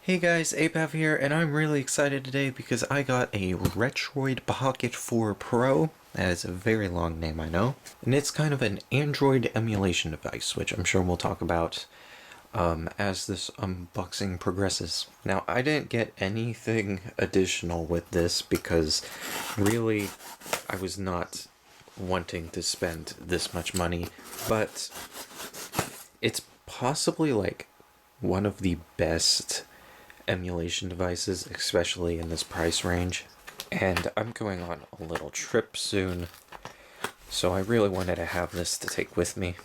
Hey guys, Apav here, and I'm really excited today because I got a Retroid Pocket 4 Pro. That is a very long name, I know. And it's kind of an Android emulation device, which I'm sure we'll talk about as this unboxing progresses. Now, I didn't get anything additional with this because really I was not wanting to spend this much money, but it's possibly like one of the best emulation devices, especially in this price range. And I'm going on a little trip soon, so I really wanted to have this to take with me.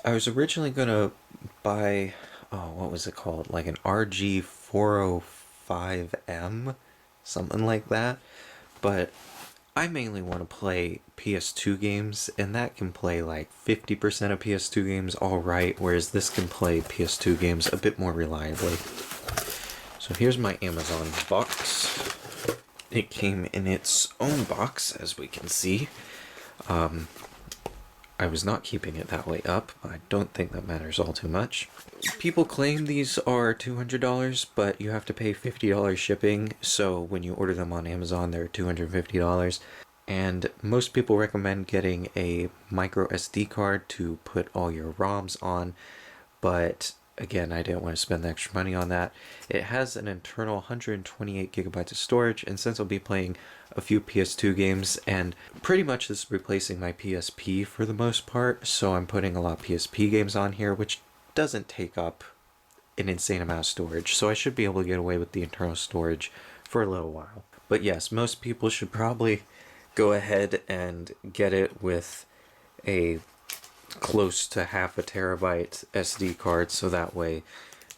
I was originally gonna buy, what was it called? Like an RG405M, something like that. But I mainly want to play PS2 games, and that can play like 50% of PS2 games alright, whereas this can play PS2 games a bit more reliably. So here's my Amazon box. It came in its own box, as we can see. I was not keeping it that way up. I don't think that matters all too much. People claim these are $200, but you have to pay $50 shipping, so when you order them on Amazon, they're $250. And most people recommend getting a micro SD card to put all your ROMs on, but again, I didn't want to spend the extra money on that. It has an internal 128 gigabytes of storage, and since I'll be playing a few PS2 games, and pretty much this is replacing my PSP for the most part, so I'm putting a lot of PSP games on here, which doesn't take up an insane amount of storage, so I should be able to get away with the internal storage for a little while. But yes, most people should probably go ahead and get it with a close to half a terabyte SD card, so that way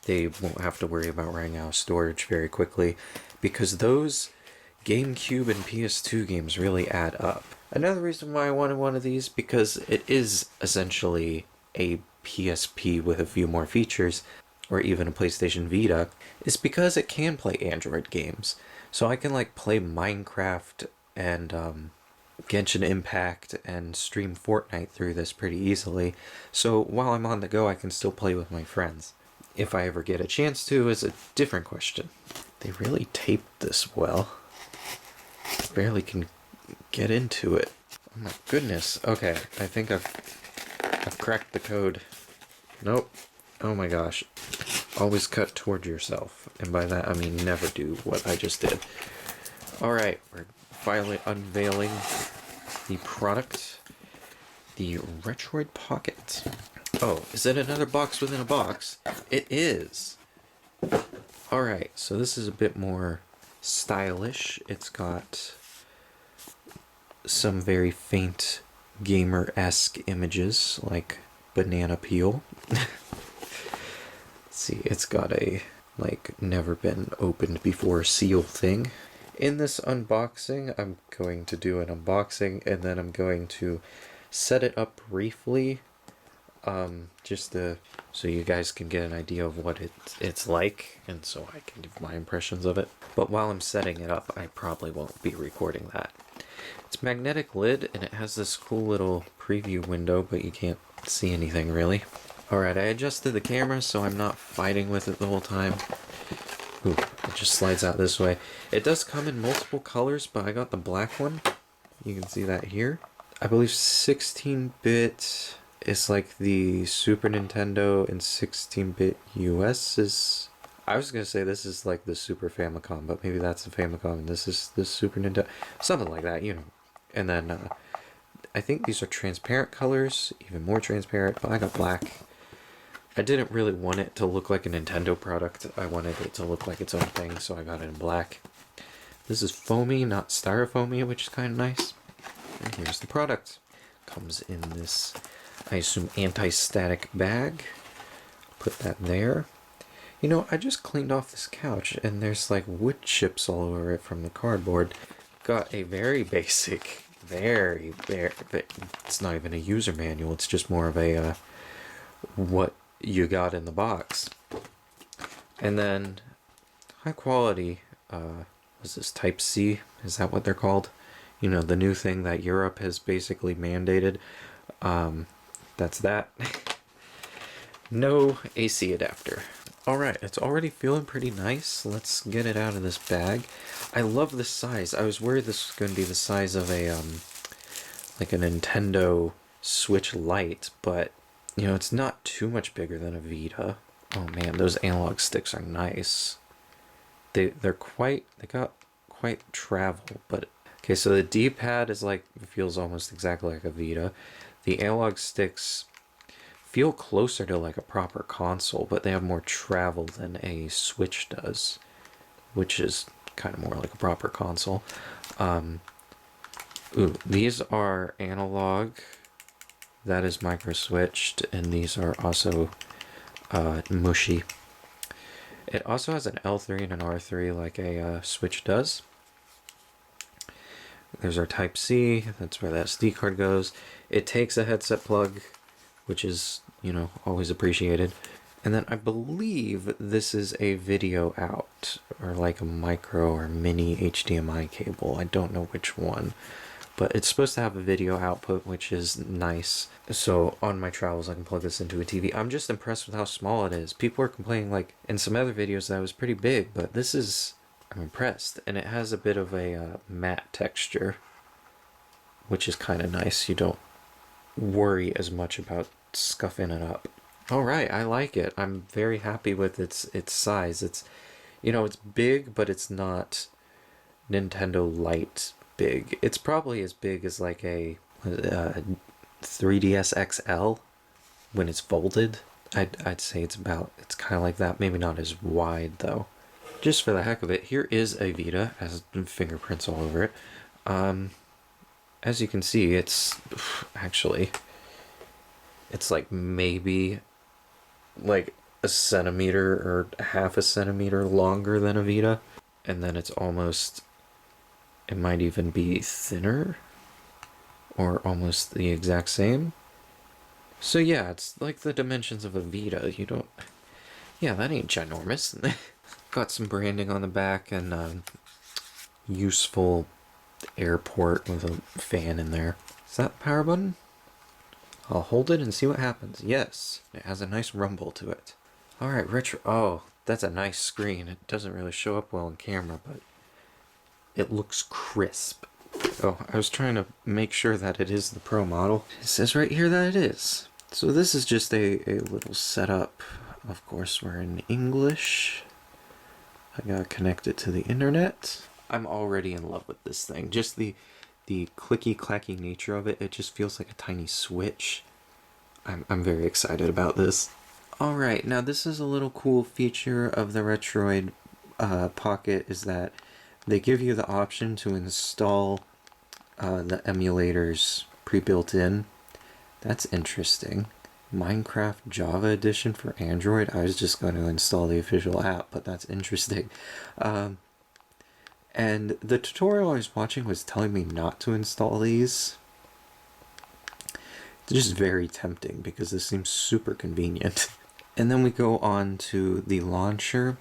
they won't have to worry about running out of storage very quickly, because those GameCube and PS2 games really add up. Another reason why I wanted one of these, because it is essentially a PSP with a few more features, or even a PlayStation Vita, is because it can play Android games. So I can like play Minecraft and Genshin Impact and stream Fortnite through this pretty easily. So while I'm on the go, I can still play with my friends. If I ever get a chance to is a different question. They really taped this well. Barely can get into it. Oh my goodness. Okay, I think I've cracked the code. Nope. Oh my gosh. Always cut toward yourself. And by that I mean never do what I just did. Alright, we're finally unveiling the product. The Retroid Pocket. Oh, is it another box within a box? It is. Alright, so this is a bit more stylish. It's got some very faint gamer-esque images like banana peel. Let's see, it's got a like never been opened before seal thing. In this unboxing, I'm going to do an unboxing and then I'm going to set it up briefly, just so you guys can get an idea of what it's like, and so I can give my impressions of it. But while I'm setting it up, I probably won't be recording that. It's magnetic lid, and it has this cool little preview window, but you can't see anything really. Alright, I adjusted the camera so I'm not fighting with it the whole time. Ooh, it just slides out this way. It does come in multiple colors, but I got the black one. You can see that here. I believe 16-bit is like the Super Nintendo, and 16-bit US is... I was going to say this is like the Super Famicom, but maybe that's the Famicom and this is the Super Nintendo. Something like that, you know. And then I think these are transparent colors, even more transparent, but I got black. I didn't really want it to look like a Nintendo product. I wanted it to look like its own thing, so I got it in black. This is foamy, not styrofoamy, which is kind of nice. And here's the product. Comes in this, I assume, anti-static bag. Put that there. You know, I just cleaned off this couch, and there's like wood chips all over it from the cardboard. Got a very basic, it's not even a user manual, it's just more of a, what you got in the box. And then high quality, was this Type C? Is that what they're called? You know, the new thing that Europe has basically mandated. That's that. No AC adapter. Alright, it's already feeling pretty nice. Let's get it out of this bag. I love the size. I was worried this was going to be the size of a, like a Nintendo Switch Lite, but, you know, it's not too much bigger than a Vita. Oh man, those analog sticks are nice. They got quite travel, but okay, so the D-pad is like, feels almost exactly like a Vita. The analog sticks feel closer to like a proper console, but they have more travel than a Switch does, which is kind of more like a proper console. Ooh, these are analog. That is micro switched, and these are also mushy. It also has an L3 and an R3 like a Switch does. There's our Type C, that's where that SD card goes. It takes a headset plug, which is, you know, always appreciated. And then I believe this is a video out, or like a micro or mini HDMI cable. I don't know which one, but it's supposed to have a video output, which is nice. So on my travels, I can plug this into a TV. I'm just impressed with how small it is. People are complaining, like, in some other videos that it was pretty big, but this is, I'm impressed. And it has a bit of a matte texture, which is kind of nice. You don't worry as much about scuffing it up. All right, I like it. I'm very happy with its size. It's, you know, it's big, but it's not Nintendo Lite big. It's probably as big as like a 3DS XL when it's folded. I'd say it's kind of like that. Maybe not as wide though. Just for the heck of it, here is a Vita, has fingerprints all over it. As you can see, it's actually, it's like maybe like a centimeter or half a centimeter longer than a Vita, and then it's almost, it might even be thinner or almost the exact same. So yeah, it's like the dimensions of a Vita. You don't, yeah, that ain't ginormous. Got some branding on the back and useful airport with a fan in there. Is that the power button? I'll hold it and see what happens. Yes, it has a nice rumble to it. Alright, retro. Oh, that's a nice screen. It doesn't really show up well on camera, but it looks crisp. Oh, I was trying to make sure that it is the Pro model. It says right here that it is. So this is just a little setup. Of course, we're in English. I gotta connect it to the internet. I'm already in love with this thing. Just the clicky clacky nature of it. It just feels like a tiny switch. I'm very excited about this. Alright, now this is a little cool feature of the Retroid Pocket, is that they give you the option to install the emulators pre-built in. That's interesting. Minecraft Java Edition for Android. I was just going to install the official app, but that's interesting. And the tutorial I was watching was telling me not to install these. It's just very tempting because this seems super convenient. And then we go on to the launcher.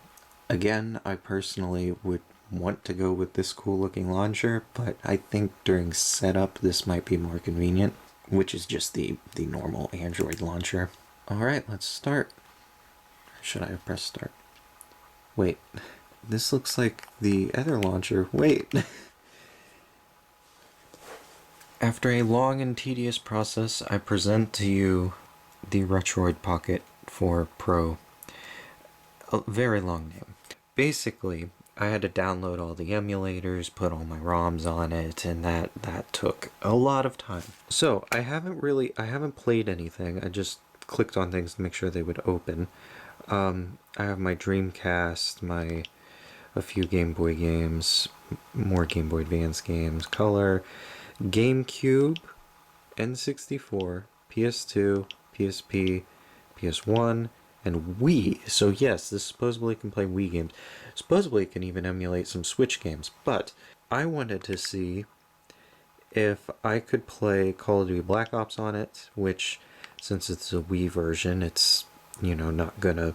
Again, I personally would want to go with this cool looking launcher, but I think during setup this might be more convenient, which is just the normal Android launcher. Alright, let's start. Should I have pressed start? Wait, this looks like the other launcher. Wait! After a long and tedious process, I present to you the Retroid Pocket 4 Pro. A very long name. Basically, I had to download all the emulators, put all my ROMs on it, and that took a lot of time. So, I haven't played anything. I just clicked on things to make sure they would open. I have my Dreamcast, a few Game Boy games, more Game Boy Advance games, Color, GameCube, N64, PS2, PSP, PS1, and Wii. So yes, this supposedly can play Wii games. Supposedly it can even emulate some Switch games. But I wanted to see if I could play Call of Duty Black Ops on it, which, since it's a Wii version, it's, you know, not gonna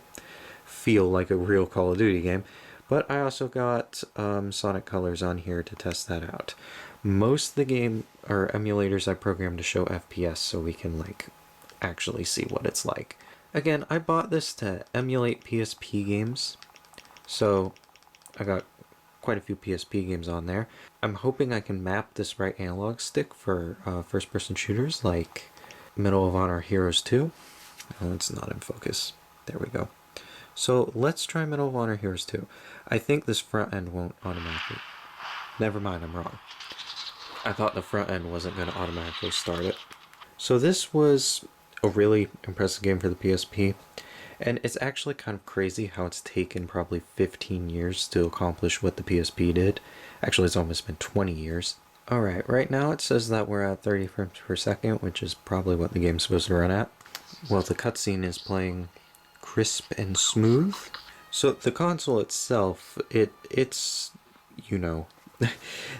feel like a real Call of Duty game. But I also got Sonic Colors on here to test that out. Most of the game or emulators I programmed to show FPS so we can like actually see what it's like. Again, I bought this to emulate PSP games, so I got quite a few PSP games on there. I'm hoping I can map this right analog stick for first-person shooters like Medal of Honor Heroes 2. Oh, it's not in focus. There we go. So let's try Medal of Honor Heroes 2. I think this front end won't automatically... Never mind, I'm wrong. I thought the front end wasn't going to automatically start it. So this was a really impressive game for the PSP, and it's actually kind of crazy how it's taken probably 15 years to accomplish what the PSP did. Actually, it's almost been 20 years. Alright, right now it says that we're at 30 frames per second, which is probably what the game's supposed to run at. Well, the cutscene is playing crisp and smooth. So the console itself, it's, you know,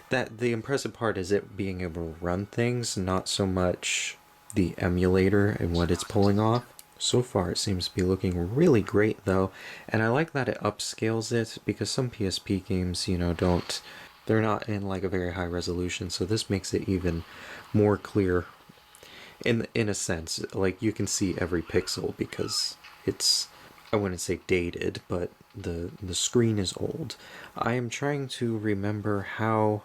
that the impressive part is it being able to run things, not so much the emulator and what it's pulling off. So far it seems to be looking really great though, and I like that it upscales it, because some PSP games, you know, they're not in like a very high resolution, so this makes it even more clear in a sense. Like, you can see every pixel because it's, I wouldn't say dated, but the screen is old. I am trying to remember how...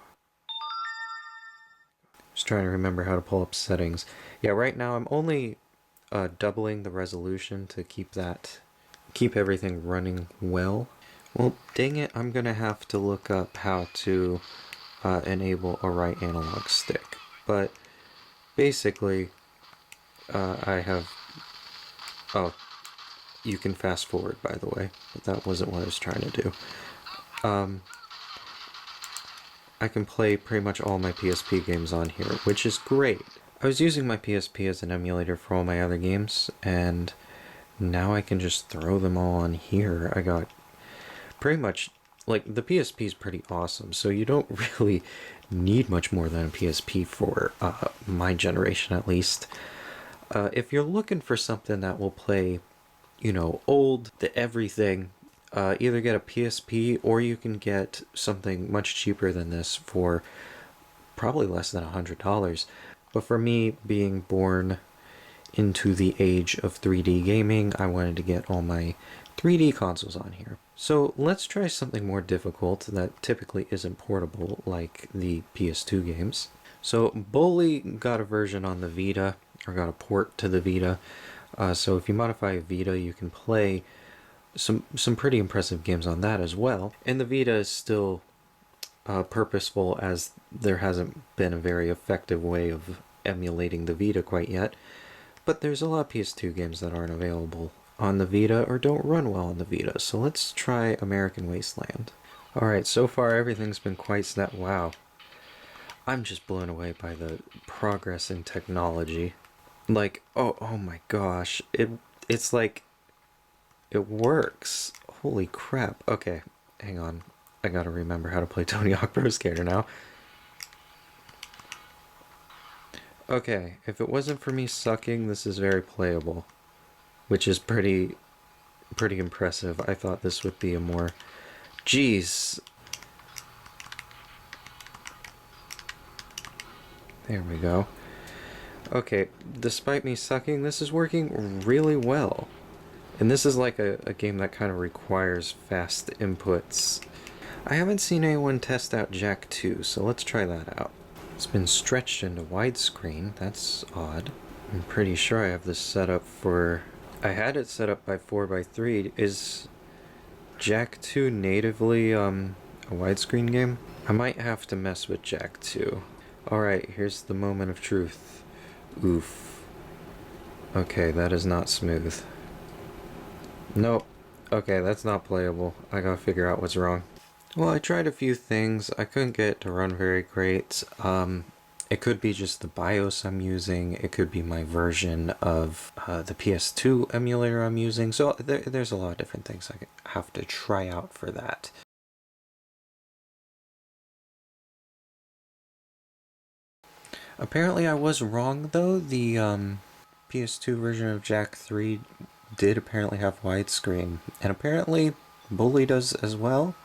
Just trying to remember how to pull up settings. Yeah, right now I'm only doubling the resolution to keep everything running well. Well, dang it, I'm gonna have to look up how to enable a right analog stick. But basically, I have... Oh, you can fast forward, by the way, but that wasn't what I was trying to do. I can play pretty much all my PSP games on here, which is great. I was using my PSP as an emulator for all my other games, and now I can just throw them all on here. I got pretty much, like, the PSP is pretty awesome, so you don't really need much more than a PSP for my generation, at least. If you're looking for something that will play, you know, the everything, either get a PSP or you can get something much cheaper than this for probably less than $100. But for me, being born into the age of 3D gaming, I wanted to get all my 3D consoles on here. So let's try something more difficult that typically isn't portable, like the PS2 games. So Bully got a version on the Vita, or got a port to the Vita. So if you modify a Vita, you can play some pretty impressive games on that as well. And the Vita is still purposeful, as there hasn't been a very effective way of emulating the Vita quite yet. But there's a lot of PS2 games that aren't available on the Vita or don't run well on the Vita. So let's try American Wasteland. Alright, so far everything's been quite snap. Wow. I'm just blown away by the progress in technology. Like, oh my gosh. It's like, it works. Holy crap. Okay, hang on. I gotta remember how to play Tony Hawk Pro Skater now. Okay, if it wasn't for me sucking, this is very playable. Which is pretty impressive. I thought this would be a more... Jeez. There we go. Okay, despite me sucking, this is working really well. And this is like a game that kind of requires fast inputs. I haven't seen anyone test out Jack 2, so let's try that out. It's been stretched into widescreen. That's odd. I'm pretty sure I have this set up for... I had it set up by 4:3. Is Jack 2 natively a widescreen game? I might have to mess with Jack 2. Alright, here's the moment of truth. Oof. Okay, that is not smooth. Nope. Okay, that's not playable. I gotta figure out what's wrong. Well, I tried a few things. I couldn't get it to run very great. It could be just the BIOS I'm using. It could be my version of the PS2 emulator I'm using. So there's a lot of different things I have to try out for that. Apparently I was wrong though. The PS2 version of Jack 3 did apparently have widescreen. And apparently Bully does as well.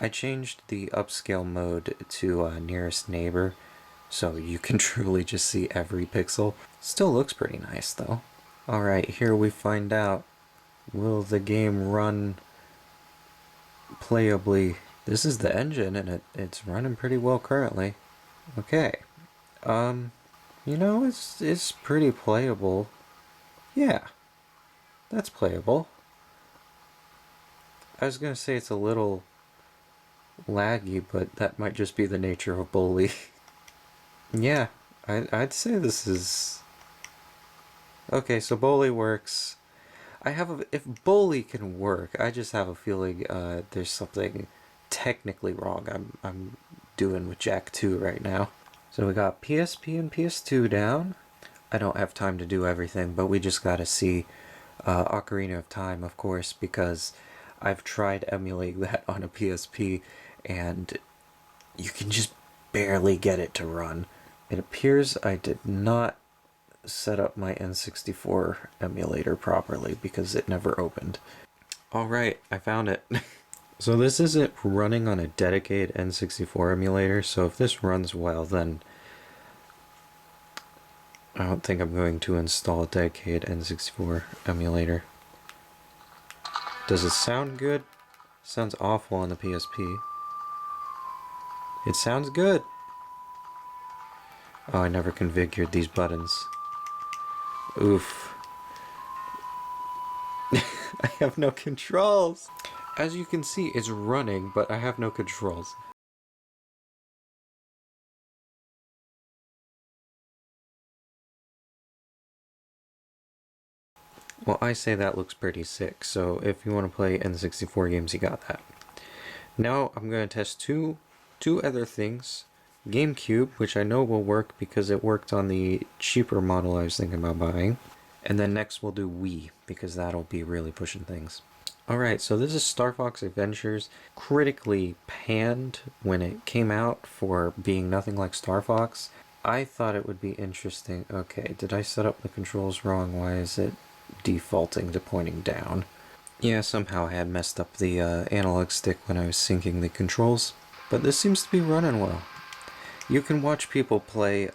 I changed the upscale mode to nearest neighbor, so you can truly just see every pixel. Still looks pretty nice though. Alright, here we find out. Will the game run playably? This is the engine, and it's running pretty well currently. Okay. It's pretty playable. Yeah, that's playable. I was gonna say it's a little laggy, but that might just be the nature of Bully. Yeah, I'd say this is... Okay, so Bully works. If Bully can work, I just have a feeling there's something technically wrong I'm doing with Jack 2 right now. So we got PSP and PS2 down. I don't have time to do everything, but we just gotta see Ocarina of Time, of course, because I've tried emulating that on a PSP, and you can just barely get it to run. It appears I did not set up my N64 emulator properly because it never opened. Alright, I found it. So this isn't running on a dedicated N64 emulator, so if this runs well, then I don't think I'm going to install a dedicated N64 emulator. Does it sound good? Sounds awful on the PSP. It sounds good. Oh, I never configured these buttons. Oof. I have no controls. As you can see, it's running, but I have no controls. Well, I say that looks pretty sick, so if you want to play N64 games, you got that. Now I'm going to test two other things. GameCube, which I know will work because it worked on the cheaper model I was thinking about buying. And then next we'll do Wii, because that'll be really pushing things. Alright, so this is Star Fox Adventures, critically panned when it came out for being nothing like Star Fox. I thought it would be interesting. Okay, did I set up the controls wrong? Why is it defaulting to pointing down? Yeah, somehow I had messed up the analog stick when I was syncing the controls. But this seems to be running well. You can watch people play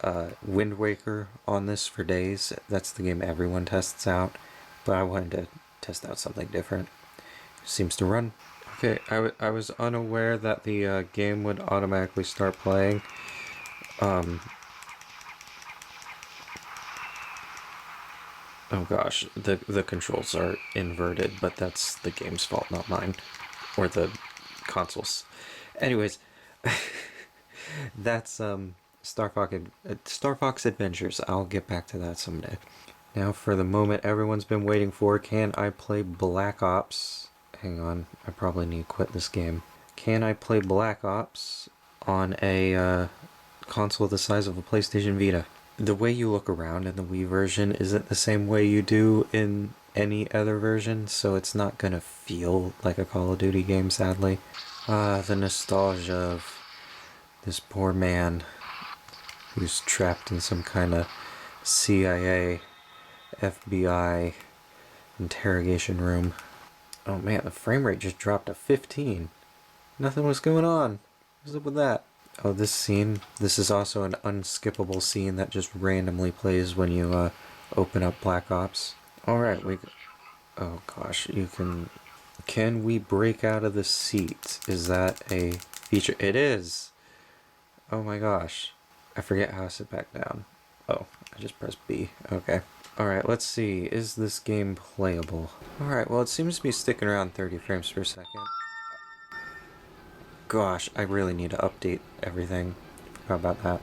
Wind Waker on this for days. That's the game everyone tests out. But I wanted to test out something different. Seems to run. Okay, I was unaware that the game would automatically start playing. Oh gosh, the controls are inverted, but that's the game's fault, not mine. Or the consoles. Anyways, that's Star Fox Adventures. I'll get back to that someday. Now for the moment everyone's been waiting for, can I play Black Ops? Hang on, I probably need to quit this game. Can I play Black Ops on a console the size of a PlayStation Vita? The way you look around in the Wii version isn't the same way you do in any other version, so it's not gonna feel like a Call of Duty game, sadly. The nostalgia of this poor man who's trapped in some kind of CIA, FBI interrogation room. Oh man, the frame rate just dropped to 15. Nothing was going on. What's up with that? Oh, this scene. This is also an unskippable scene that just randomly plays when you open up Black Ops. Alright, oh gosh, you can... Can we break out of the seat? Is that a feature? It is! Oh my gosh. I forget how to sit back down. Oh, I just pressed B. Okay. Alright, let's see. Is this game playable? Alright, well it seems to be sticking around 30 frames per second. Gosh, I really need to update everything. How about that?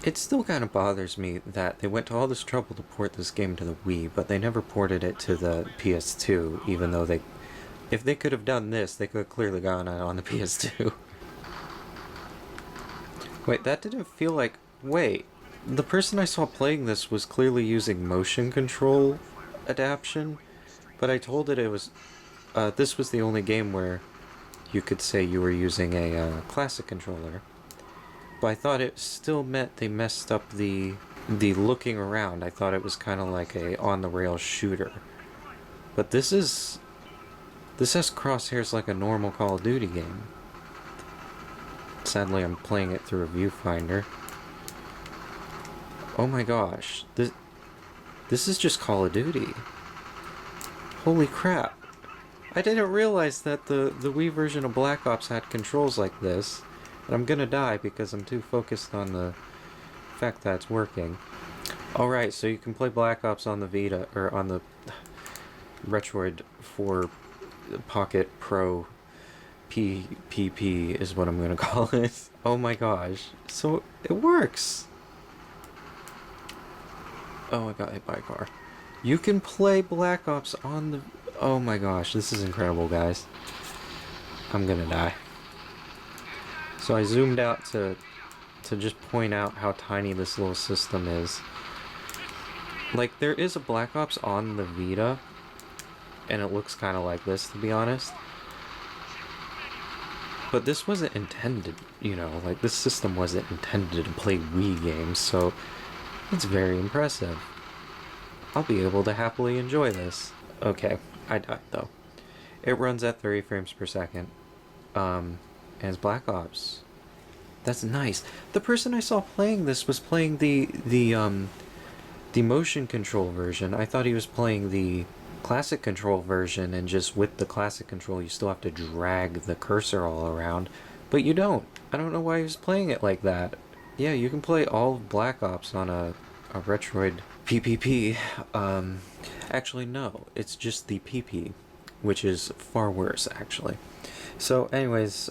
It still kind of bothers me that they went to all this trouble to port this game to the Wii, but they never ported it to the PS2, even though they... If they could have done this, they could have clearly gone on the PS2. Wait, that didn't feel like... Wait, the person I saw playing this was clearly using motion control adaptation, but I told it was... this was the only game where you could say you were using a classic controller. But I thought it still meant they messed up the looking around. I thought it was kind of like a on-the-rails shooter. But this has crosshairs like a normal Call of Duty game. Sadly, I'm playing it through a viewfinder. Oh my gosh. This is just Call of Duty. Holy crap. I didn't realize that the Wii version of Black Ops had controls like this. And I'm gonna die because I'm too focused on the fact that it's working. Alright, so you can play Black Ops on the Vita, or on the Retroid 4 Pocket Pro PPP is what I'm gonna call it. Oh my gosh. So, it works! Oh, I got hit by a car. You can play Black Ops on the... Oh my gosh, this is incredible, guys. I'm gonna die. So I zoomed out to just point out how tiny this little system is. Like, there is a Black Ops on the Vita, and it looks kind of like this, to be honest. But this wasn't intended, you know, like, this system wasn't intended to play Wii games, so it's very impressive. I'll be able to happily enjoy this. Okay, I died, though. It runs at 30 frames per second. And it's Black Ops. That's nice. The person I saw playing this was playing the motion control version. I thought he was playing the classic control version, and just with the classic control you still have to drag the cursor all around. But you don't. I don't know why he was playing it like that. Yeah, you can play all of Black Ops on a Retroid PPP. Actually, no. It's just the PP, which is far worse, actually. So, anyways,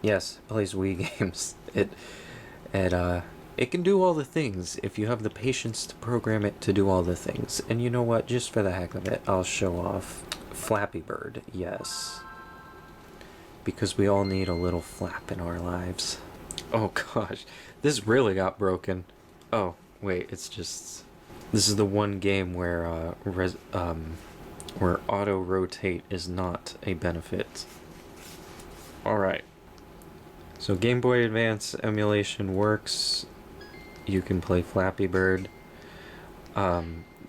yes, it plays Wii games. It can do all the things if you have the patience to program it to do all the things. And you know what? Just for the heck of it, I'll show off Flappy Bird. Yes. Because we all need a little flap in our lives. Oh gosh, this really got broken. Oh, wait, it's just... This is the one game where auto-rotate is not a benefit. Alright. So Game Boy Advance emulation works. You can play Flappy Bird.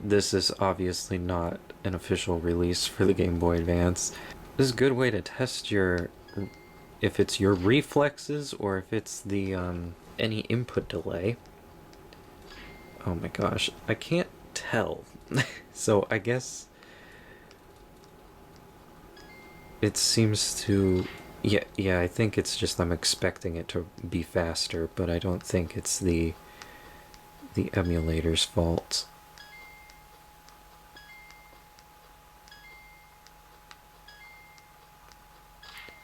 This is obviously not an official release for the Game Boy Advance. This is a good way to test if it's your reflexes or if it's the any input delay. Oh my gosh, I can't tell. So I guess it seems to... Yeah, I think it's just I'm expecting it to be faster, but I don't think it's the emulator's fault.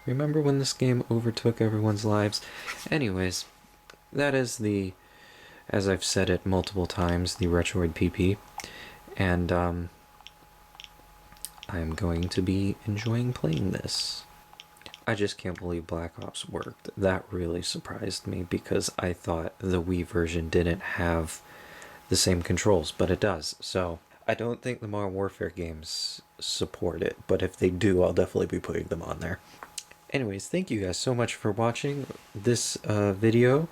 Remember when this game overtook everyone's lives? Anyways, that is the, as I've said it multiple times, the Retroid PP, and I'm going to be enjoying playing this. I just can't believe Black Ops worked. That really surprised me because I thought the Wii version didn't have the same controls, but it does. So I don't think the Modern Warfare games support it, but if they do, I'll definitely be putting them on there. Anyways, thank you guys so much for watching this video.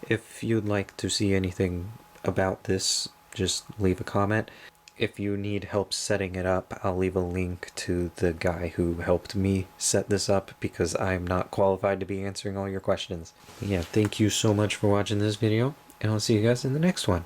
If you'd like to see anything about this, just leave a comment. If you need help setting it up, I'll leave a link to the guy who helped me set this up because I'm not qualified to be answering all your questions. Yeah, thank you so much for watching this video, and I'll see you guys in the next one.